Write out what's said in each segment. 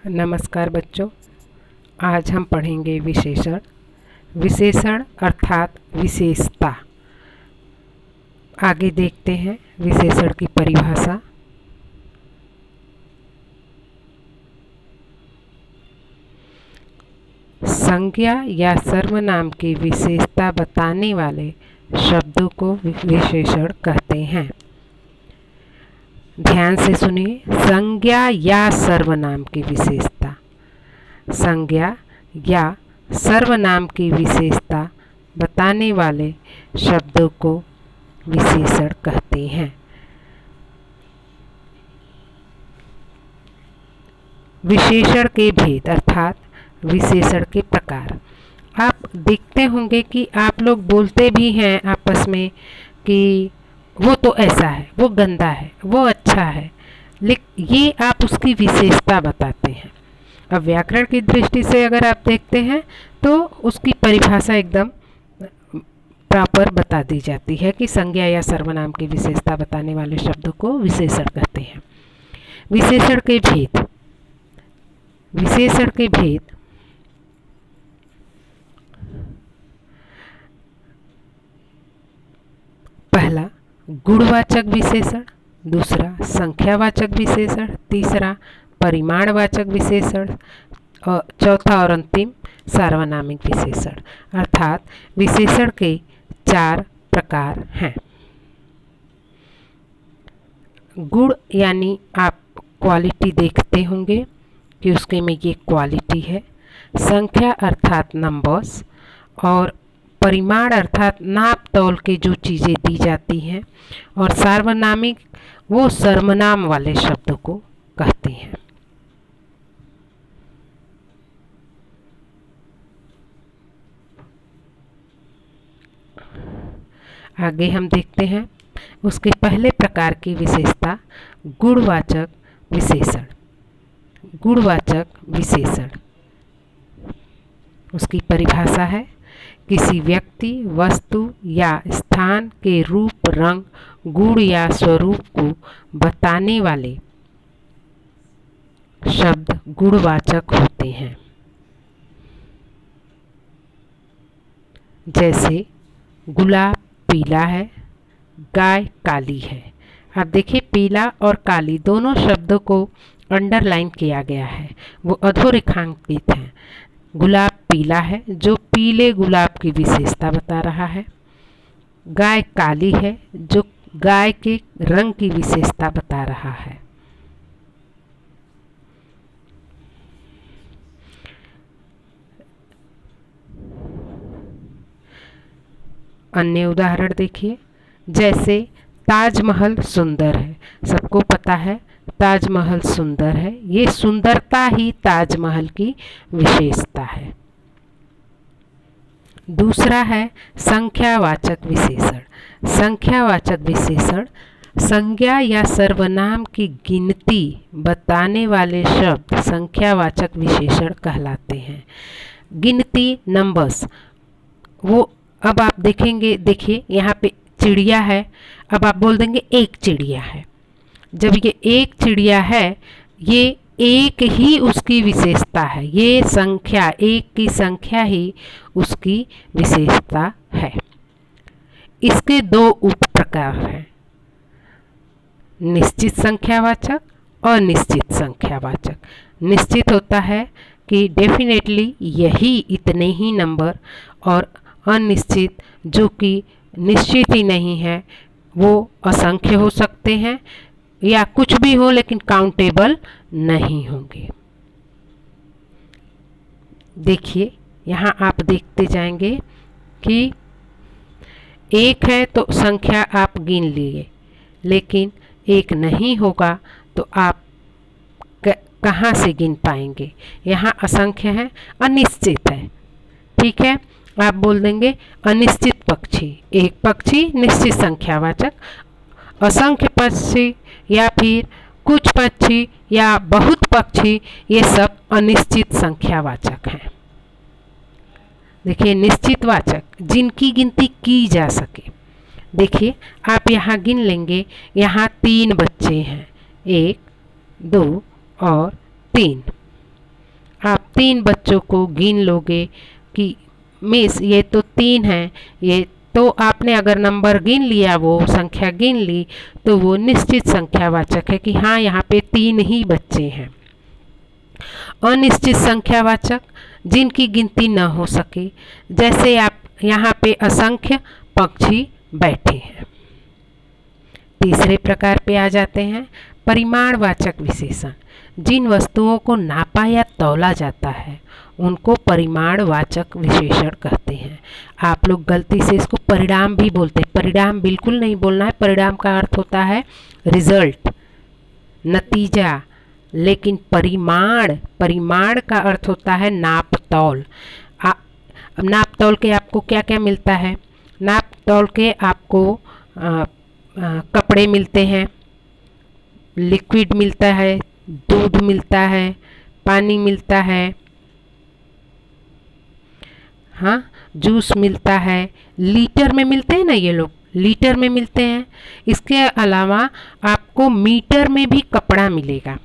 नमस्कार बच्चों, आज हम पढ़ेंगे विशेषण। विशेषण अर्थात विशेषता। आगे देखते हैं विशेषण की परिभाषा। संज्ञा या सर्वनाम की विशेषता बताने वाले शब्दों को विशेषण कहते हैं। ध्यान से सुनिए, संज्ञा या सर्वनाम की विशेषता। संज्ञा या सर्वनाम की विशेषता बताने वाले शब्दों को विशेषण कहते हैं। विशेषण के भेद अर्थात विशेषण के प्रकार। आप देखते होंगे कि आप लोग बोलते भी हैं आपस में कि वो तो ऐसा है, वो गंदा है, वो अच्छा है, लेकिन ये आप उसकी विशेषता बताते हैं। अब व्याकरण की दृष्टि से अगर आप देखते हैं तो उसकी परिभाषा एकदम प्रॉपर बता दी जाती है कि संज्ञा या सर्वनाम की विशेषता बताने वाले शब्दों को विशेषण कहते हैं। विशेषण के भेद। विशेषण के भेद पहला गुणवाचक विशेषण, दूसरा संख्यावाचक विशेषण, तीसरा परिमाणवाचक विशेषण और चौथा और अंतिम सार्वनामिक विशेषण। अर्थात विशेषण के 4 प्रकार हैं। गुण यानी आप क्वालिटी देखते होंगे कि उसके में ये क्वालिटी है। संख्या अर्थात नंबर्स, और परिमाण अर्थात नाप तौल के जो चीज़ें दी जाती हैं, और सार्वनामिक वो सर्वनाम वाले शब्दों को कहते हैं। आगे हम देखते हैं उसके पहले प्रकार की विशेषता, गुणवाचक विशेषण। गुणवाचक विशेषण, उसकी परिभाषा है किसी व्यक्ति, वस्तु या स्थान के रूप, रंग, गुण या स्वरूप को बताने वाले शब्द गुणवाचक होते हैं। जैसे गुलाब पीला है, गाय काली है। अब देखिए, पीला और काली दोनों शब्दों को अंडरलाइन किया गया है, वो अधोरेखांकित हैं। गुलाब पीला है जो पीले गुलाब की विशेषता बता रहा है। गाय काली है जो गाय के रंग की विशेषता बता रहा है। अन्य उदाहरण देखिए, जैसे ताजमहल सुंदर है। सबको पता है ताजमहल सुंदर है, ये सुंदरता ही ताजमहल की विशेषता है। दूसरा है संख्यावाचक विशेषण। संख्यावाचक विशेषण संज्ञा या सर्वनाम की गिनती बताने वाले शब्द संख्यावाचक विशेषण कहलाते हैं। गिनती, नंबर्स, वो अब आप देखेंगे, देखिए यहाँ पे चिड़िया है, अब आप बोल देंगे एक चिड़िया है। जब ये एक चिड़िया है, ये एक ही उसकी विशेषता है, ये संख्या, एक की संख्या ही उसकी विशेषता है। इसके 2 उप प्रकार हैं, निश्चित संख्यावाचक और निश्चित संख्यावाचक। निश्चित होता है कि डेफिनेटली यही इतने ही नंबर, और अनिश्चित जो कि निश्चित ही नहीं है, वो असंख्य हो सकते हैं या कुछ भी हो लेकिन काउंटेबल नहीं होंगे। देखिए यहाँ आप देखते जाएंगे कि एक है तो संख्या आप गिन लिए, लेकिन एक नहीं होगा तो आप कहाँ से गिन पाएंगे। यहाँ असंख्य है, अनिश्चित है, ठीक है। आप बोल देंगे अनिश्चित पक्षी। एक पक्षी निश्चित संख्यावाचक, असंख्य पक्षी या फिर कुछ पक्षी या बहुत पक्षी, ये सब अनिश्चित संख्यावाचक हैं। देखिए निश्चितवाचक, जिनकी गिनती की जा सके। देखिए आप यहाँ गिन लेंगे, यहाँ 3 बच्चे हैं, 1, 2 और 3। आप 3 बच्चों को गिन लोगे कि मिस ये तो 3 हैं, ये तो आपने अगर नंबर गिन लिया, वो संख्या गिन ली, तो वो निश्चित संख्यावाचक है कि हाँ यहाँ पे 3 ही बच्चे हैं। अनिश्चित संख्यावाचक जिनकी गिनती न हो सके, जैसे आप यहाँ पे असंख्य पक्षी बैठे हैं। तीसरे प्रकार पे आ जाते हैं परिमाणवाचक विशेषण। जिन वस्तुओं को नापा या तौला जाता है उनको परिमाणवाचक विशेषण कहते हैं। आप लोग गलती से इसको परिणाम भी बोलते हैं। परिणाम बिल्कुल नहीं बोलना है। परिणाम का अर्थ होता है रिजल्ट, नतीजा, लेकिन परिमाण का अर्थ होता है नाप तौल। नाप तौल के आपको क्या क्या मिलता है? नाप तौल के आपको कपड़े मिलते हैं, लिक्विड मिलता है, दूध मिलता है, पानी मिलता है, हाँ, जूस मिलता है। लीटर में मिलते हैं ना, ये लोग लीटर में मिलते हैं। इसके अलावा आपको मीटर में भी कपड़ा मिलेगा।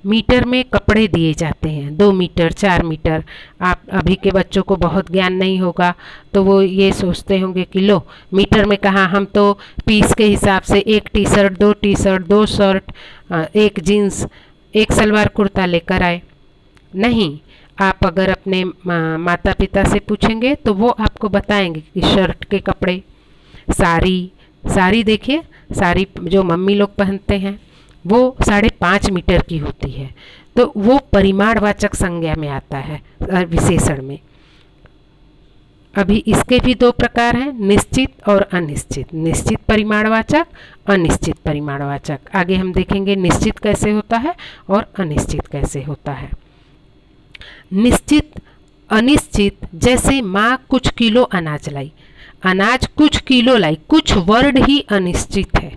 मीटर में कपड़े दिए जाते हैं, 2 मीटर, 4 मीटर। आप अभी के बच्चों को बहुत ज्ञान नहीं होगा तो वो ये सोचते होंगे कि लो मीटर में कहाँ, हम तो पीस के हिसाब से 1 T shirt, 2 T shirt, 2 shirt, 1 jeans, 1 salwar kurta लेकर आए। नहीं, आप अगर अपने माता पिता से पूछेंगे तो वो आपको बताएंगे कि शर्ट के कपड़े, साड़ी देखिए, साड़ी जो मम्मी लोग पहनते हैं वो 5.5 मीटर की होती है, तो वो परिमाणवाचक संज्ञा में आता है विशेषण में। अभी इसके भी 2 प्रकार हैं, निश्चित और अनिश्चित। निश्चित परिमाणवाचक, अनिश्चित परिमाणवाचक। आगे हम देखेंगे निश्चित कैसे होता है और अनिश्चित कैसे होता है। निश्चित, अनिश्चित, जैसे माँ कुछ किलो अनाज लाई। अनाज कुछ किलो लाई, कुछ वर्ड ही अनिश्चित है।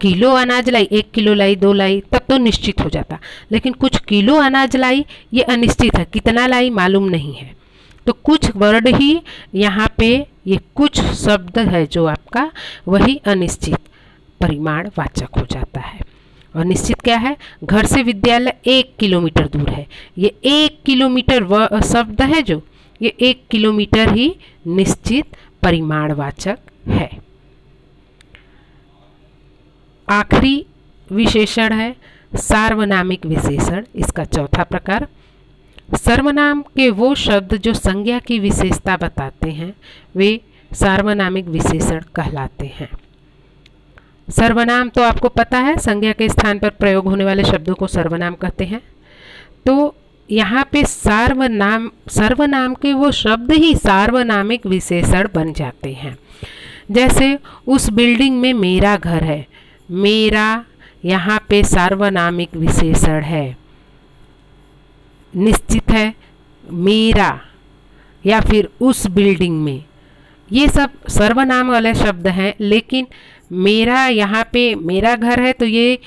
किलो अनाज लाई, 1 किलो लाई, 2 लाई, तब तो निश्चित हो जाता। लेकिन कुछ किलो अनाज लाई, ये अनिश्चित है, कितना लाई मालूम नहीं है। तो कुछ वर्ड ही यहाँ पे, ये कुछ शब्द है जो आपका, वही अनिश्चित परिमाणवाचक हो जाता है। और निश्चित क्या है? घर से विद्यालय 1 किलोमीटर दूर है। ये 1 किलोमीटर शब्द है जो, ये 1 किलोमीटर ही निश्चित परिमाणवाचक है। आखिरी विशेषण है सार्वनामिक विशेषण। इसका चौथा प्रकार, सर्वनाम के वो शब्द जो संज्ञा की विशेषता बताते हैं वे सार्वनामिक विशेषण कहलाते हैं। सर्वनाम तो आपको पता है, संज्ञा के स्थान पर प्रयोग होने वाले शब्दों को सर्वनाम कहते हैं। तो यहाँ पे सर्वनाम के वो शब्द ही सार्वनामिक विशेषण बन जाते हैं। जैसे उस बिल्डिंग में मेरा घर है, मेरा यहाँ पे सार्वनामिक विशेषण है। निश्चित है मेरा, या फिर उस बिल्डिंग में, ये सब सर्वनाम वाले शब्द हैं। लेकिन मेरा, यहाँ पे मेरा घर है तो ये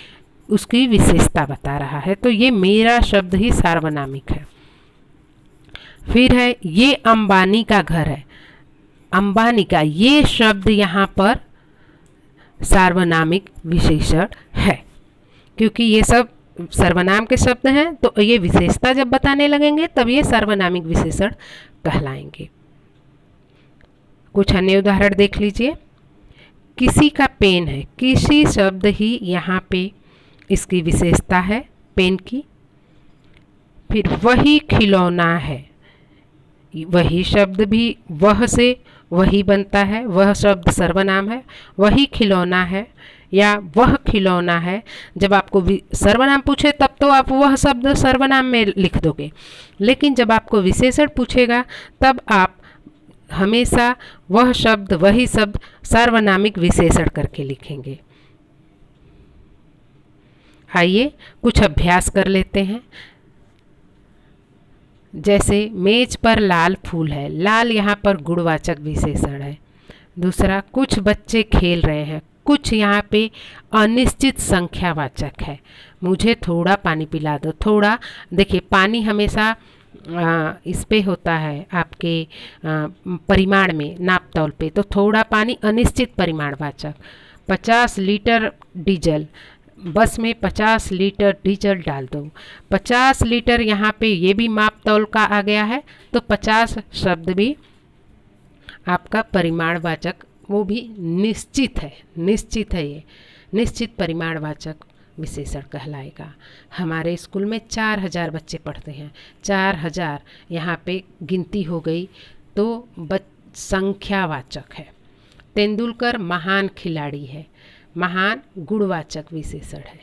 उसकी विशेषता बता रहा है, तो ये मेरा शब्द ही सार्वनामिक है। फिर है ये अंबानी का घर है, अंबानी का, ये शब्द यहाँ पर सार्वनामिक विशेषण है। क्योंकि ये सब सर्वनाम के शब्द हैं तो ये विशेषता जब बताने लगेंगे तब ये सार्वनामिक विशेषण कहलाएंगे। कुछ अन्य उदाहरण देख लीजिए। किसी का पेन है, किसी शब्द ही यहाँ पे इसकी विशेषता है पेन की। फिर वही खिलौना है, वही शब्द भी वह से वही बनता है, वह शब्द सर्वनाम है। वही खिलौना है या वह खिलौना है, जब आपको सर्वनाम पूछे तब तो आप वह शब्द सर्वनाम में लिख दोगे, लेकिन जब आपको विशेषण पूछेगा तब आप हमेशा वह शब्द, वही शब्द सार्वनामिक विशेषण करके लिखेंगे। आइए कुछ अभ्यास कर लेते हैं। जैसे मेज पर लाल फूल है, लाल यहाँ पर गुणवाचक विशेषण है। दूसरा, कुछ बच्चे खेल रहे हैं, कुछ यहाँ पे अनिश्चित संख्यावाचक है। मुझे थोड़ा पानी पिला दो, थोड़ा, देखिए पानी हमेशा इस पे होता है आपके परिमाण में, नाप तौल पे, तो थोड़ा पानी अनिश्चित परिमाणवाचक। 50 लीटर डीजल, बस में 50 लीटर डीजल डाल दो। 50 लीटर यहाँ पे ये भी माप तौल का आ गया है, तो 50 शब्द भी आपका परिमाणवाचक, वो भी निश्चित है, निश्चित है, ये निश्चित परिमाणवाचक विशेषण कहलाएगा। हमारे स्कूल में 4000 बच्चे पढ़ते हैं, 4000 यहाँ पे गिनती हो गई तो संख्यावाचक है। तेंदुलकर महान खिलाड़ी है, महान गुणवाचक विशेषण है।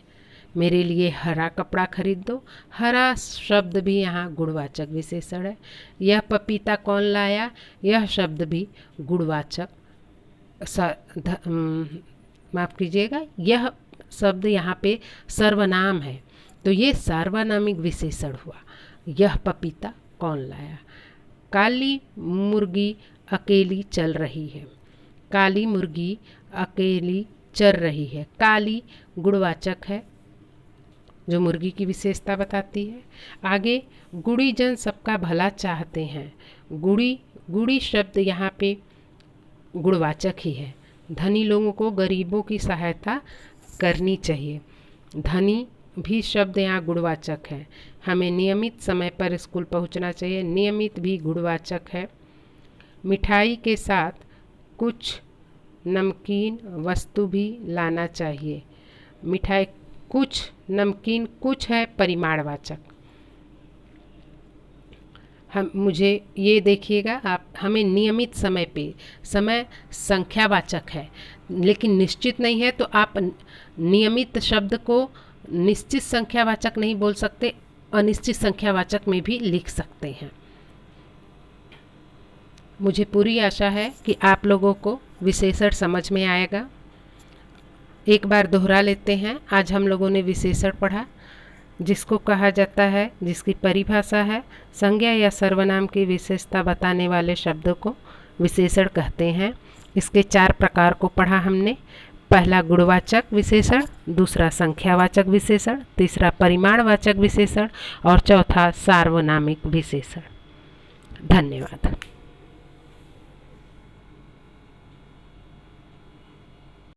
मेरे लिए हरा कपड़ा खरीद दो, हरा शब्द भी यहाँ गुणवाचक विशेषण है। यह पपीता कौन लाया, यह शब्द भी गुणवाचक, माफ़ कीजिएगा, यह शब्द यहाँ पे सर्वनाम है, तो ये सार्वनामिक विशेषण हुआ। यह पपीता कौन लाया। काली मुर्गी अकेली चल रही है, काली मुर्गी अकेली चर रही है। काली गुणवाचक है जो मुर्गी की विशेषता बताती है। आगे गुणी जन सबका भला चाहते हैं, गुणी शब्द यहाँ पे गुणवाचक ही है। धनी लोगों को गरीबों की सहायता करनी चाहिए, धनी भी शब्द यहाँ गुणवाचक है। हमें नियमित समय पर स्कूल पहुँचना चाहिए, नियमित भी गुणवाचक है। मिठाई के साथ कुछ नमकीन वस्तु भी लाना चाहिए। मिठाई कुछ, नमकीन कुछ है परिमाणवाचक। मुझे ये देखिएगा आप, हमें नियमित समय पे, समय संख्यावाचक है लेकिन निश्चित नहीं है, तो आप नियमित शब्द को निश्चित संख्यावाचक नहीं बोल सकते, अनिश्चित संख्यावाचक में भी लिख सकते हैं। मुझे पूरी आशा है कि आप लोगों को विशेषण समझ में आएगा। एक बार दोहरा लेते हैं। आज हम लोगों ने विशेषण पढ़ा, जिसको कहा जाता है, जिसकी परिभाषा है, संज्ञा या सर्वनाम की विशेषता बताने वाले शब्दों को विशेषण कहते हैं। इसके 4 प्रकार को पढ़ा हमने। पहला गुणवाचक विशेषण, दूसरा संख्यावाचक विशेषण, तीसरा परिमाणवाचक विशेषण और चौथा सार्वनामिक विशेषण। धन्यवाद।